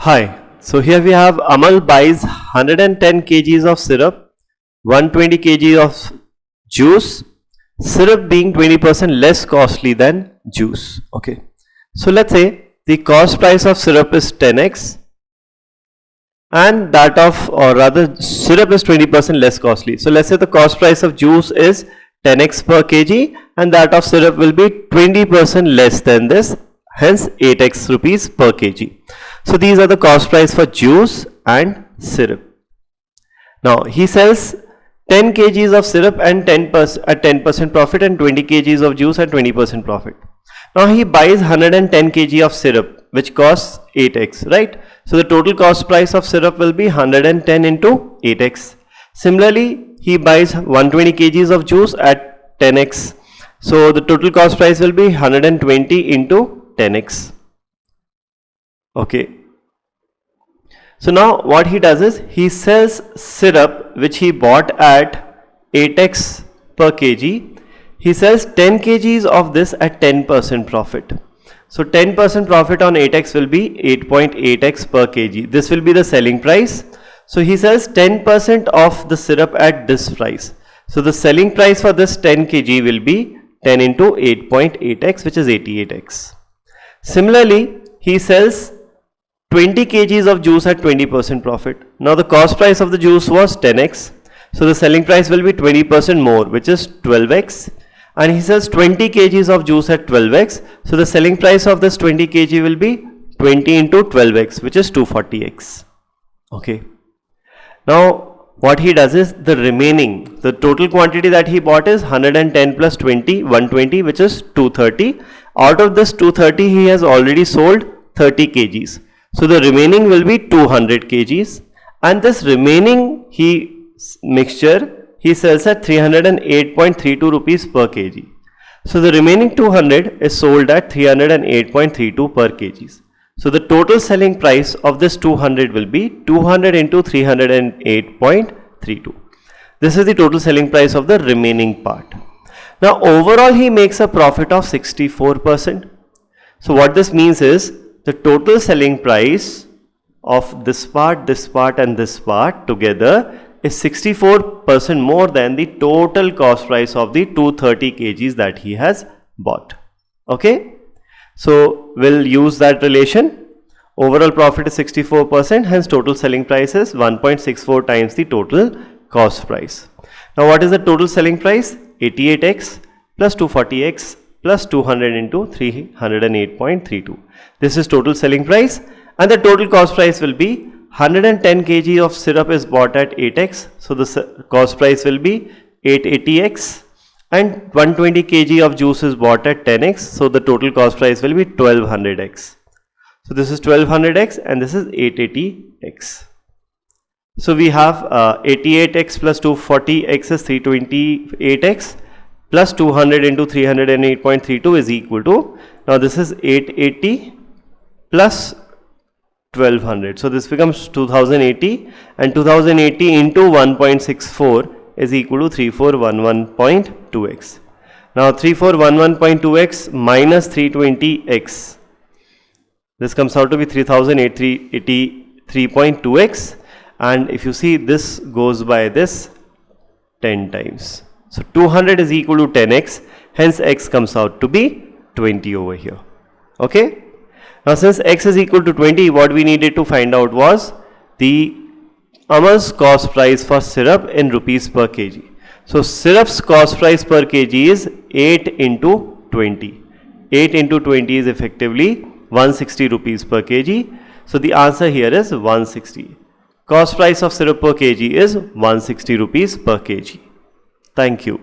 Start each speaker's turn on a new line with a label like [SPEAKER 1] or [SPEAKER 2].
[SPEAKER 1] Hi, so here we have Amal buys 110 kgs of syrup, 120 kg of juice, syrup being 20% less costly than juice. Okay, so let's say the cost price of syrup is 10x and that of, or rather syrup is 20% less costly. So let's say the cost price of juice is 10x per kg and that of syrup will be 20% less than this, hence 8x rupees per kg. So these are the cost price for juice and syrup. Now he sells 10 kgs of syrup and 10% at 10% profit and 20 kgs of juice at 20% profit. Now he buys 110 kg of syrup which costs 8x, right? So the total cost price of syrup will be 110 into 8x. Similarly, he buys 120 kgs of juice at 10x. So the total cost price will be 120 into 10x. Okay. So now what he does is he sells syrup which he bought at 8x per kg. He sells 10 kgs of this at 10% profit. So 10% profit on 8x will be 8.8x per kg. This will be the selling price. So he sells 10% of the syrup at this price. So the selling price for this 10 kg will be 10 into 8.8x, which is 88x. Similarly, he sells 20 kgs of juice at 20% profit. Now the cost price of the juice was 10x. So the selling price will be 20% more, which is 12x. And he sells 20 kgs of juice at 12x. So the selling price of this 20 kg will be 20 into 12x, which is 240x. Okay. Now what he does is the total quantity that he bought is 110 plus 20, 120, which is 230. Out of this 230, he has already sold 30 kgs. So the remaining will be 200 kgs, and this remaining mixture he sells at 308.32 rupees per kg. So the remaining 200 is sold at 308.32 per kg. So the total selling price of this 200 will be 200 into 308.32. This is the total selling price of the remaining part. Now overall he makes a profit of 64%. So what this means is the total selling price of this part and this part together is 64% more than the total cost price of the 230 kgs that he has bought. Okay. So we'll use that relation. Overall profit is 64%, hence total selling price is 1.64 times the total cost price. Now what is the total selling price? 88x plus 240x plus 200 into 308.32. This is total selling price, and the total cost price will be 110 kg of syrup is bought at 8x. So the cost price will be 880x, and 120 kg of juice is bought at 10x. So the total cost price will be 1200x. So this is 1200x and this is 880x. So we have 88x plus 240x is 328x plus 200 into 308.32 is equal to, now this is 880 plus 1200. So this becomes 2080, and 2080 into 1.64 is equal to 3411.2x. Now 3411.2x minus 320x. This comes out to be 3883.2x, and if you see, this goes by this 10 times. So 200 is equal to 10x, hence x comes out to be 20 over here. Okay. Now since x is equal to 20, what we needed to find out was the Amal's cost price for syrup in rupees per kg. So syrup's cost price per kg is 8 into 20. 8 into 20 is effectively 160 rupees per kg. So the answer here is 160. Cost price of syrup per kg is 160 rupees per kg. Thank you.